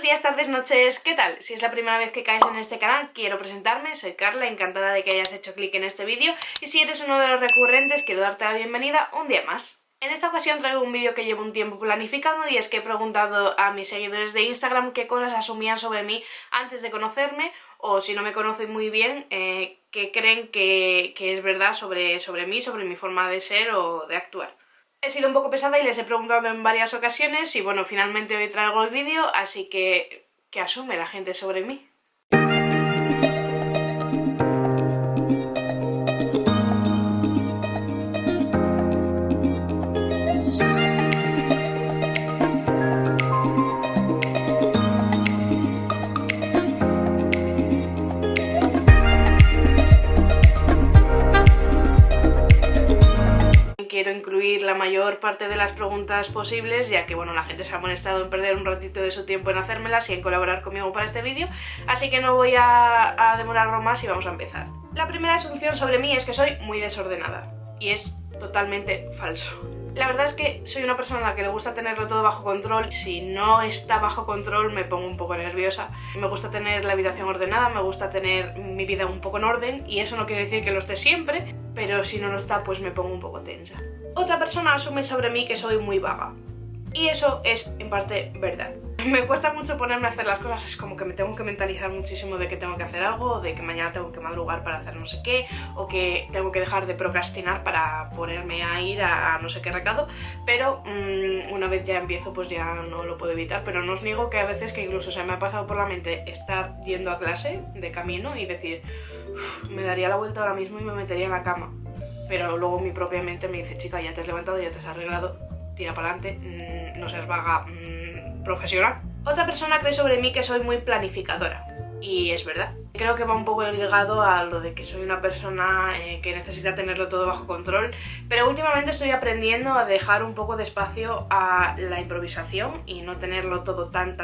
Buenos días, tardes, noches, ¿qué tal? Si es la primera vez que caes en este canal, quiero presentarme, soy Carla, encantada de que hayas hecho clic en este vídeo y si eres uno de los recurrentes, quiero darte la bienvenida un día más. En esta ocasión traigo un vídeo que llevo un tiempo planificando y es que he preguntado a mis seguidores de Instagram qué cosas asumían sobre mí antes de conocerme o si no me conocen muy bien, qué creen que es verdad sobre mí, sobre mi forma de ser o de actuar. He sido un poco pesada y les he preguntado en varias ocasiones y bueno, finalmente hoy traigo el vídeo, así que ¿qué asume la gente sobre mí? Quiero incluir la mayor parte de las preguntas posibles, ya que bueno, la gente se ha molestado en perder un ratito de su tiempo en hacérmelas y en colaborar conmigo para este vídeo, así que no voy a demorarlo más y vamos a empezar. La primera asunción sobre mí es que soy muy desordenada, y es totalmente falso. La verdad es que soy una persona a la que le gusta tenerlo todo bajo control. Si no está bajo control me pongo un poco nerviosa. Me gusta tener la habitación ordenada, me gusta tener mi vida un poco en orden y eso no quiere decir que lo esté siempre, pero si no lo está pues me pongo un poco tensa. Otra persona asume sobre mí que soy muy vaga y eso es en parte verdad. Me cuesta mucho ponerme a hacer las cosas, es como que me tengo que mentalizar muchísimo de que tengo que hacer algo, de que mañana tengo que madrugar para hacer no sé qué, o que tengo que dejar de procrastinar para ponerme a ir a no sé qué recado, pero una vez ya empiezo pues ya no lo puedo evitar, pero no os niego que a veces que incluso se me ha pasado por la mente estar yendo a clase de camino y decir, me daría la vuelta ahora mismo y me metería en la cama, pero luego mi propia mente me dice, chica, ya te has levantado, ya te has arreglado, tira para adelante, no seas vaga, profesional. Otra persona cree sobre mí que soy muy planificadora y es verdad. Creo que va un poco ligado a lo de que soy una persona que necesita tenerlo todo bajo control, pero últimamente estoy aprendiendo a dejar un poco de espacio a la improvisación y no tenerlo todo tan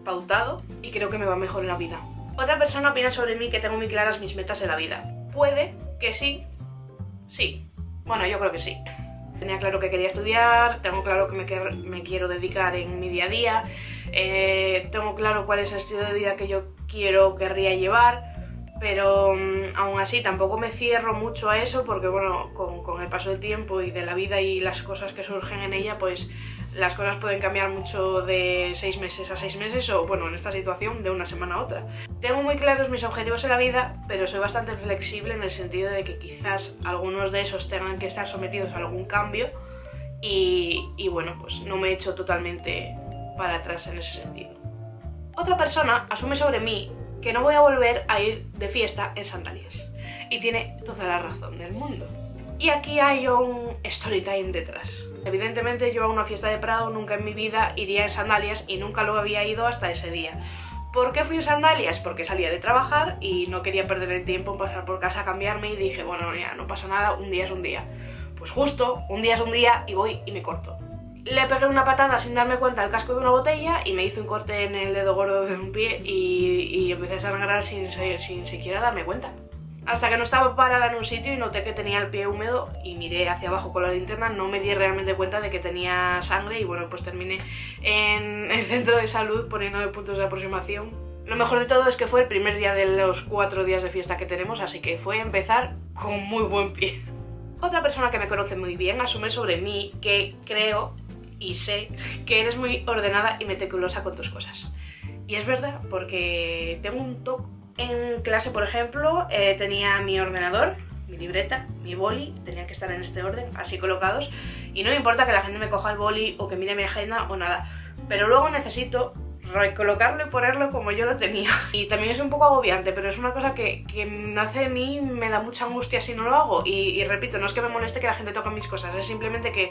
pautado y creo que me va mejor en la vida. Otra persona opina sobre mí que tengo muy claras mis metas en la vida. Puede que sí. Bueno, yo creo que sí. Tenía claro que quería estudiar, tengo claro que me quiero dedicar en mi día a día, tengo claro cuál es el estilo de vida que yo querría llevar, pero aún así tampoco me cierro mucho a eso porque bueno, con el paso del tiempo y de la vida y las cosas que surgen en ella, pues las cosas pueden cambiar mucho de 6 meses a 6 meses o bueno, en esta situación de una semana a otra. Tengo muy claros mis objetivos en la vida, pero soy bastante flexible en el sentido de que quizás algunos de esos tengan que estar sometidos a algún cambio y bueno, pues no me he hecho totalmente para atrás en ese sentido. Otra persona asume sobre mí que no voy a volver a ir de fiesta en sandalias y tiene toda la razón del mundo. Y aquí hay un story time detrás. Evidentemente yo a una fiesta de Prado nunca en mi vida iría en sandalias y nunca lo había ido hasta ese día. ¿Por qué fui en sandalias? Porque salía de trabajar y no quería perder el tiempo en pasar por casa a cambiarme y dije, bueno, ya no pasa nada, un día es un día. Pues justo, un día es un día y voy y me corto. Le pegué una patada sin darme cuenta al casco de una botella y me hizo un corte en el dedo gordo de un pie y empecé a sangrar sin siquiera darme cuenta. Hasta que no estaba parada en un sitio y noté que tenía el pie húmedo y miré hacia abajo con la linterna, no me di realmente cuenta de que tenía sangre y bueno, pues terminé en el centro de salud poniéndome puntos de aproximación. Lo mejor de todo es que fue el primer día de los 4 días de fiesta que tenemos, así que fue empezar con muy buen pie. Otra persona que me conoce muy bien asume sobre mí que creo y sé que eres muy ordenada y meticulosa con tus cosas. Y es verdad, porque tengo un toque. En clase, por ejemplo, tenía mi ordenador, mi libreta, mi boli, tenían que estar en este orden, así colocados, y no me importa que la gente me coja el boli o que mire mi agenda o nada, pero luego necesito recolocarlo y ponerlo como yo lo tenía. Y también es un poco agobiante, pero es una cosa que nace de mí, me da mucha angustia si no lo hago, y repito, no es que me moleste que la gente toque mis cosas, es simplemente que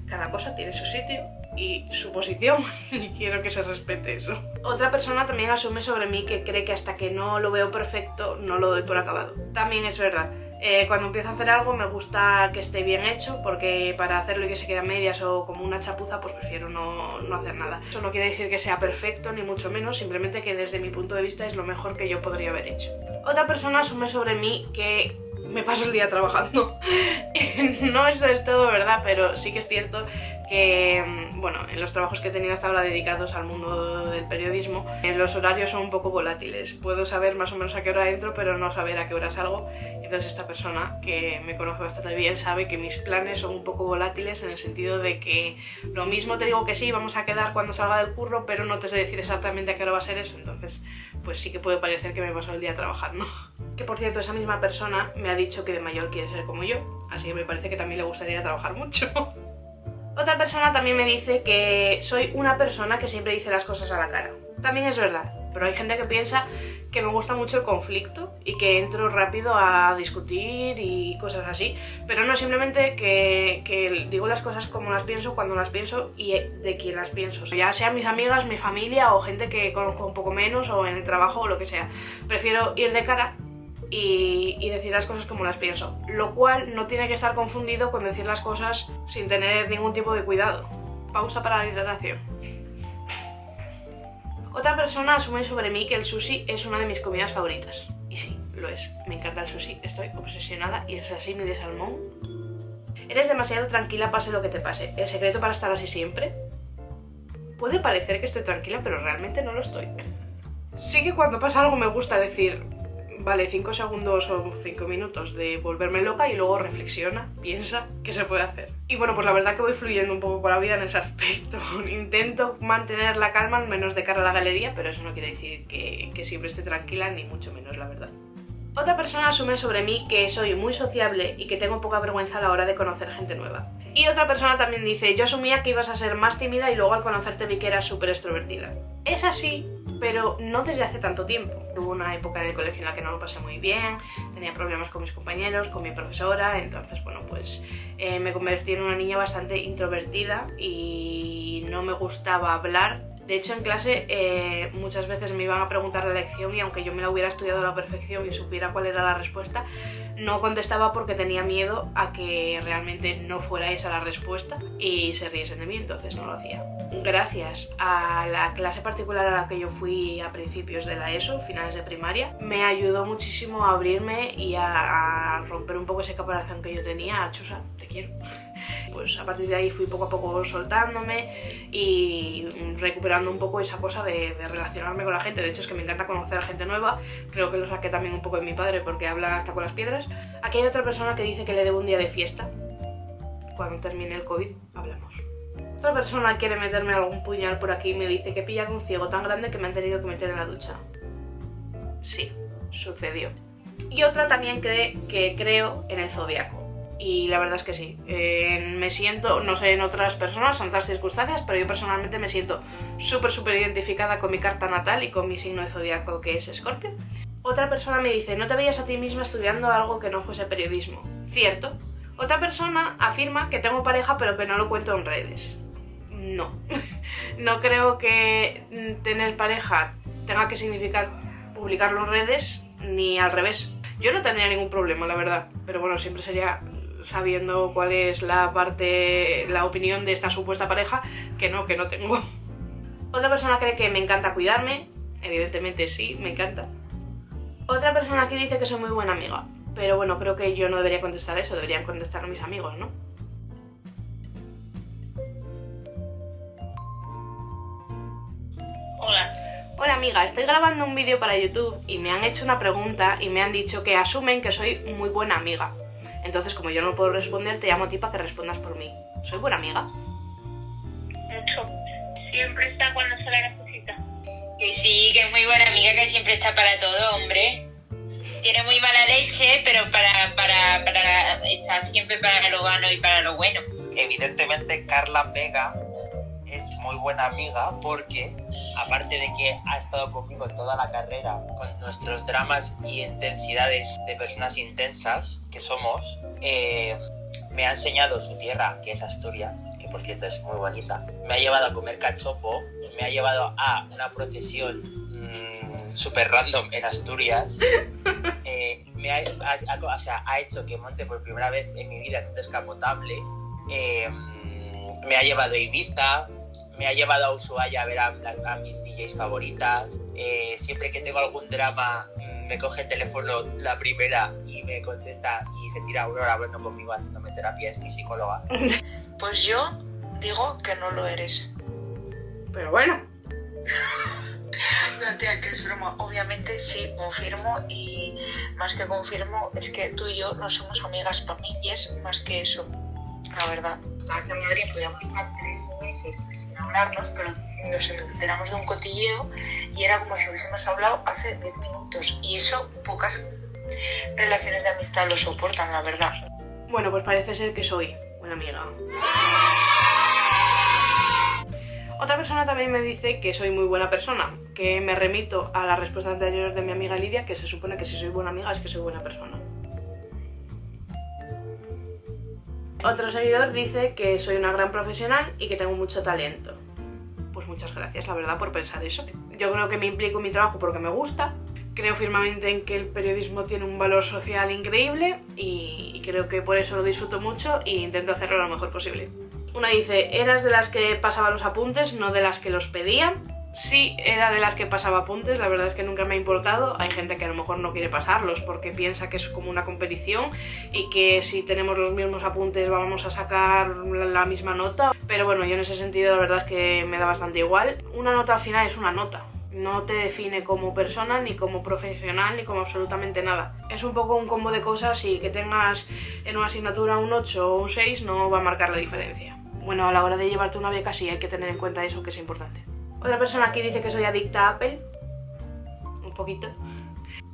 cada cosa tiene su sitio y su posición y quiero que se respete eso. Otra persona también asume sobre mí que cree que hasta que no lo veo perfecto no lo doy por acabado. También es verdad. Cuando empiezo a hacer algo me gusta que esté bien hecho porque para hacerlo y que se quede a medias o como una chapuza pues prefiero no hacer nada. Eso no quiere decir que sea perfecto ni mucho menos, simplemente que desde mi punto de vista es lo mejor que yo podría haber hecho. Otra persona asume sobre mí que me paso el día trabajando. No es del todo verdad, pero sí que es cierto que, bueno, en los trabajos que he tenido hasta ahora dedicados al mundo del periodismo, los horarios son un poco volátiles. Puedo saber más o menos a qué hora entro, pero no saber a qué hora salgo. Entonces esta persona, que me conoce bastante bien, sabe que mis planes son un poco volátiles, en el sentido de que lo mismo te digo que sí, vamos a quedar cuando salga del curro, pero no te sé decir exactamente a qué hora va a ser eso. Entonces, pues sí que puede parecer que me paso el día trabajando. Que por cierto, esa misma persona me ha dicho que de mayor quiere ser como yo, así que me parece que también le gustaría trabajar mucho. Otra persona también me dice que soy una persona que siempre dice las cosas a la cara. También es verdad, pero hay gente que piensa que me gusta mucho el conflicto y que entro rápido a discutir y cosas así, pero no, simplemente que digo las cosas como las pienso, cuando las pienso y de quién las pienso. Ya sean mis amigas, mi familia o gente que conozco un poco menos o en el trabajo o lo que sea. Prefiero ir de cara y decir las cosas como las pienso, lo cual no tiene que estar confundido con decir las cosas sin tener ningún tipo de cuidado. Pausa para la hidratación. Otra persona asume sobre mí que el sushi es una de mis comidas favoritas. Y sí, lo es. Me encanta el sushi, estoy obsesionada y el sashimi de salmón. Eres demasiado tranquila pase lo que te pase. ¿El secreto para estar así siempre? Puede parecer que estoy tranquila, pero realmente no lo estoy. Sí que cuando pasa algo me gusta decir, vale, 5 segundos o 5 minutos de volverme loca y luego reflexiona, piensa qué se puede hacer. Y bueno, pues la verdad que voy fluyendo un poco por la vida en ese aspecto. Intento mantener la calma, al menos de cara a la galería, pero eso no quiere decir que siempre esté tranquila, ni mucho menos, la verdad. Otra persona asume sobre mí que soy muy sociable y que tengo poca vergüenza a la hora de conocer gente nueva. Y otra persona también dice, yo asumía que ibas a ser más tímida y luego al conocerte vi que eras súper extrovertida. Es así, pero no desde hace tanto tiempo. Tuve una época en el colegio en la que no lo pasé muy bien, tenía problemas con mis compañeros, con mi profesora, entonces bueno, pues me convertí en una niña bastante introvertida y no me gustaba hablar. De hecho, en clase muchas veces me iban a preguntar la lección y aunque yo me la hubiera estudiado a la perfección y supiera cuál era la respuesta, no contestaba porque tenía miedo a que realmente no fuera esa la respuesta y se riesen de mí, entonces no lo hacía. Gracias a la clase particular a la que yo fui a principios de la ESO, finales de primaria, me ayudó muchísimo a abrirme y a romper un poco ese caparazón que yo tenía. A Chusa, te quiero. Pues a partir de ahí fui poco a poco soltándome y recuperando un poco esa cosa de relacionarme con la gente. De hecho es que me encanta conocer a gente nueva, creo que lo saqué también un poco de mi padre porque habla hasta con las piedras. Aquí hay otra persona que dice que le debo un día de fiesta. Cuando termine el COVID hablamos. Otra persona quiere meterme algún puñal por aquí y me dice que pilla un ciego tan grande que me han tenido que meter en la ducha. Sí, sucedió. Y otra también cree que creo en el zodiaco. Y la verdad es que sí, me siento, no sé en otras personas, en otras circunstancias, pero yo personalmente me siento súper identificada con mi carta natal y con mi signo de zodiaco, que es Escorpio. Otra persona me dice, no te veías a ti misma estudiando algo que no fuese periodismo. Cierto. Otra persona afirma que tengo pareja pero que no lo cuento en redes. No. No creo que tener pareja tenga que significar publicarlo en redes, ni al revés. Yo no tendría ningún problema, la verdad, pero bueno, siempre sería sabiendo cuál es la opinión de esta supuesta pareja, que no tengo. Otra persona cree que me encanta cuidarme, evidentemente sí, me encanta. Otra persona aquí dice que soy muy buena amiga, pero bueno, creo que yo no debería contestar eso, deberían contestar mis amigos, ¿no? Hola. Hola amiga, estoy grabando un vídeo para YouTube y me han hecho una pregunta y me han dicho que asumen que soy muy buena amiga. Entonces, como yo no puedo responder, te llamo a ti para que respondas por mí. ¿Soy buena amiga? Mucho. Siempre está cuando se la necesita. Que sí, que es muy buena amiga, que siempre está para todo, hombre. Tiene muy mala leche, pero está siempre para lo bueno y para lo bueno. Evidentemente, Carla Vega es muy buena amiga porque, aparte de que ha estado conmigo toda la carrera, con nuestros dramas y intensidades de personas intensas que somos, me ha enseñado su tierra, que es Asturias, que por cierto es muy bonita. Me ha llevado a comer cachopo, me ha llevado a una procesión súper random en Asturias. Ha hecho que monte por primera vez en mi vida en un descapotable. Me ha llevado a Ibiza. me ha llevado a Ushuaia a ver a mis DJs favoritas. Siempre que tengo algún drama, me coge el teléfono la primera y me contesta y se tira una hora hablando conmigo, haciéndome terapia, es mi psicóloga. Pues yo digo que no lo eres. Pero bueno. No, tía, que es broma. Obviamente sí, confirmo, y más que confirmo es que tú y yo no somos amigas para mí, y es más que eso, la verdad. Aquí en Madrid podíamos estar 3 meses sin hablarnos, pero nos enteramos de un cotilleo y era como si hubiésemos hablado hace 10 minutos, y eso pocas relaciones de amistad lo soportan, la verdad. Bueno, pues parece ser que soy buena amiga. Otra persona también me dice que soy muy buena persona, que me remito a la respuesta anterior de mi amiga Lidia, que se supone que si soy buena amiga es que soy buena persona. Otro seguidor dice que soy una gran profesional y que tengo mucho talento. Pues muchas gracias, la verdad, por pensar eso. Yo creo que me implico en mi trabajo porque me gusta. Creo firmemente en que el periodismo tiene un valor social increíble y creo que por eso lo disfruto mucho e intento hacerlo lo mejor posible. Una dice, ¿eras de las que pasaba los apuntes, no de las que los pedían? Sí, era de las que pasaba apuntes, la verdad es que nunca me ha importado. Hay gente que a lo mejor no quiere pasarlos porque piensa que es como una competición y que si tenemos los mismos apuntes vamos a sacar la misma nota. Pero bueno, yo en ese sentido la verdad es que me da bastante igual. Una nota al final es una nota. No te define como persona, ni como profesional, ni como absolutamente nada. Es un poco un combo de cosas y que tengas en una asignatura un 8 o un 6 no va a marcar la diferencia. Bueno, a la hora de llevarte una beca sí hay que tener en cuenta eso, que es importante. Otra persona aquí dice que soy adicta a Apple. Un poquito.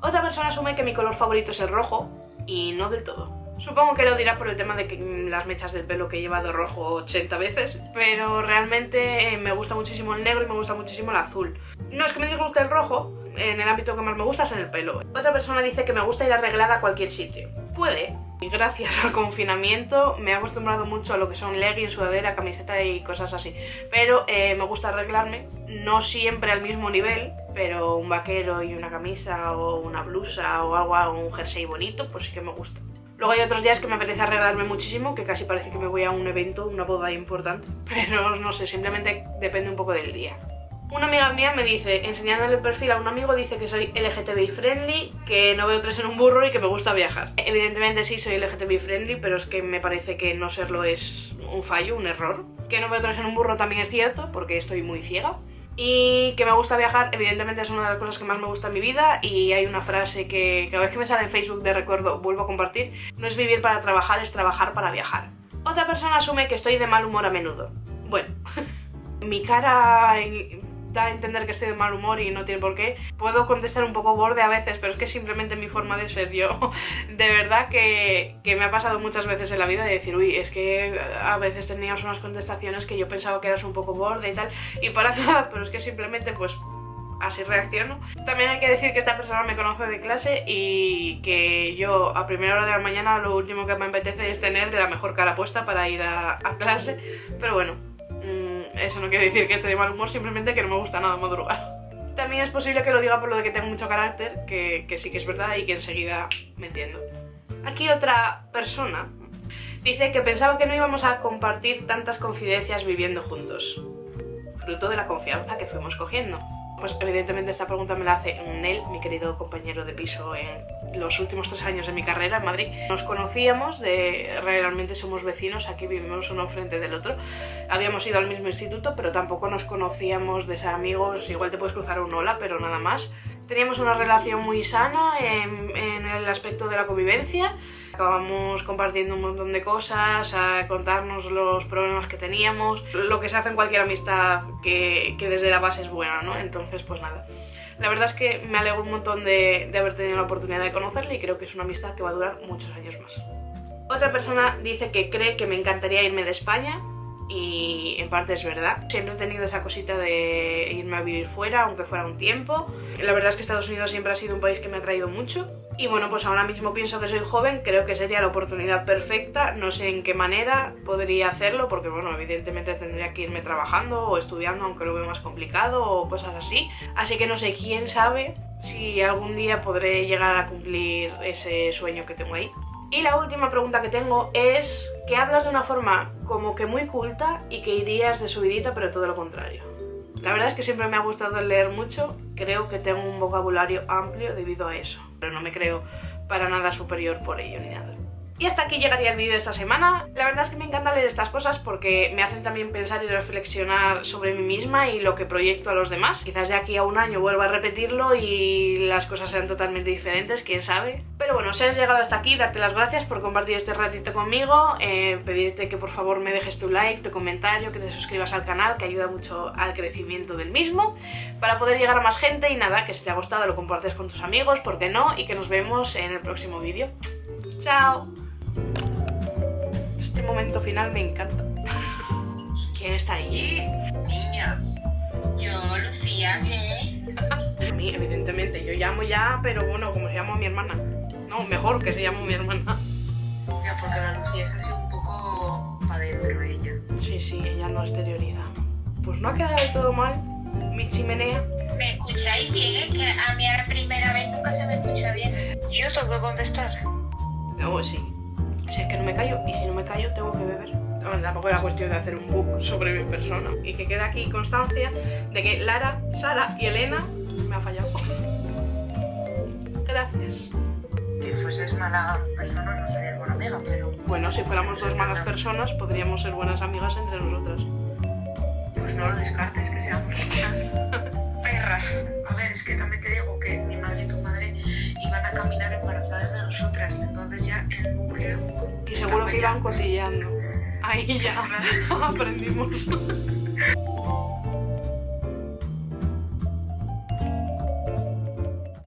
Otra persona asume que mi color favorito es el rojo y no del todo. Supongo que lo dirá por el tema de que las mechas del pelo que he llevado rojo 80 veces, pero realmente me gusta muchísimo el negro y me gusta muchísimo el azul. No es que me disguste el rojo, en el ámbito que más me gusta es en el pelo. Otra persona dice que me gusta ir arreglada a cualquier sitio. Puede. Y gracias al confinamiento me he acostumbrado mucho a lo que son leggings, sudadera, camiseta y cosas así. Pero me gusta arreglarme, no siempre al mismo nivel, pero un vaquero y una camisa o una blusa o algo, un jersey bonito, pues sí que me gusta. Luego hay otros días que me apetece arreglarme muchísimo, que casi parece que me voy a un evento, una boda importante. Pero no sé, simplemente depende un poco del día. Una amiga mía me dice, enseñándole el perfil a un amigo, dice que soy LGTBI friendly, que no veo tres en un burro y que me gusta viajar. Evidentemente sí soy LGTBI friendly, pero es que me parece que no serlo es un fallo, un error. Que no veo tres en un burro también es cierto, porque estoy muy ciega. Y que me gusta viajar, evidentemente es una de las cosas que más me gusta en mi vida, y hay una frase que cada vez que me sale en Facebook de recuerdo vuelvo a compartir: no es vivir para trabajar, es trabajar para viajar. Otra persona asume que estoy de mal humor a menudo. Bueno, mi cara da a entender que estoy de mal humor y no tiene por qué. Puedo contestar un poco borde a veces, pero es que simplemente mi forma de ser yo. De verdad que me ha pasado muchas veces en la vida de decir, uy, es que a veces tenías unas contestaciones que yo pensaba que eras un poco borde y tal, y para nada, pero es que simplemente pues así reacciono. También hay que decir que esta persona me conoce de clase y que yo a primera hora de la mañana lo último que me apetece es tener la mejor cara puesta para ir a clase, pero bueno, eso no quiere decir que esté de mal humor, simplemente que no me gusta nada madrugar. También es posible que lo diga por lo de que tengo mucho carácter, que sí que es verdad y que enseguida me entiendo. Aquí otra persona dice que pensaba que no íbamos a compartir tantas confidencias viviendo juntos, fruto de la confianza que fuimos cogiendo. Pues evidentemente esta pregunta me la hace Nel, mi querido compañero de piso en los últimos 3 años de mi carrera en Madrid. Nos conocíamos, realmente somos vecinos, aquí vivimos uno enfrente del otro. Habíamos ido al mismo instituto, pero tampoco nos conocíamos de ser amigos, igual te puedes cruzar un hola, pero nada más. Teníamos una relación muy sana en el aspecto de la convivencia. Acabamos compartiendo un montón de cosas, a contarnos los problemas que teníamos, lo que se hace en cualquier amistad que desde la base es buena, ¿no? Entonces, pues nada. La verdad es que me alegro un montón de haber tenido la oportunidad de conocerle y creo que es una amistad que va a durar muchos años más. Otra persona dice que cree que me encantaría irme de España. Y en parte es verdad. Siempre he tenido esa cosita de irme a vivir fuera, aunque fuera un tiempo. La verdad es que Estados Unidos siempre ha sido un país que me ha atraído mucho. Y bueno, pues ahora mismo pienso que soy joven, creo que sería la oportunidad perfecta. No sé en qué manera podría hacerlo, porque bueno, evidentemente tendría que irme trabajando o estudiando, aunque lo veo más complicado, o cosas así. Así que no sé, quién sabe si algún día podré llegar a cumplir ese sueño que tengo ahí. Y la última pregunta que tengo es que hablas de una forma como que muy culta y que irías de subidita, pero todo lo contrario. La verdad es que siempre me ha gustado leer mucho, creo que tengo un vocabulario amplio debido a eso, pero no me creo para nada superior por ello ni nada. Y hasta aquí llegaría el vídeo de esta semana. La verdad es que me encanta leer estas cosas porque me hacen también pensar y reflexionar sobre mí misma y lo que proyecto a los demás. Quizás de aquí a un año vuelva a repetirlo y las cosas sean totalmente diferentes, quién sabe. Pero bueno, si has llegado hasta aquí, darte las gracias por compartir este ratito conmigo, pedirte que por favor me dejes tu like, tu comentario, que te suscribas al canal, que ayuda mucho al crecimiento del mismo, para poder llegar a más gente. Y nada, que si te ha gustado lo compartes con tus amigos, ¿por qué no? Y que nos vemos en el próximo vídeo. ¡Chao! Este momento final me encanta. ¿Quién está ahí? Niña. Yo, Lucía, ¿qué? A mí, evidentemente, yo llamo ya, pero bueno, como se llama mi hermana. No, mejor que se llama mi hermana. Ya, porque la Lucía es así un poco para adentro ella. Sí, ella no exterioriza. Pues no ha quedado del todo mal mi chimenea. ¿Me escucháis bien? Es que a mí a la primera vez nunca se me escucha bien. Yo tengo que contestar. No, sí. Si es que no me callo, y si no me callo tengo que beber. Bueno, tampoco era cuestión de hacer un book sobre mi persona. Y que quede aquí constancia de que Lara, Sara y Elena me ha fallado. Gracias. Si fueses mala persona no serías buena amiga, pero... Bueno, si fuéramos dos malas personas podríamos ser buenas amigas entre nosotras. Pues no lo descartes, que seamos unas perras. A ver, es que también te digo que mi madre y tu madre iban a caminar embarazadas de nosotras, entonces ya el núcleo... Y seguro que iban cotilleando. Ahí ya aprendimos.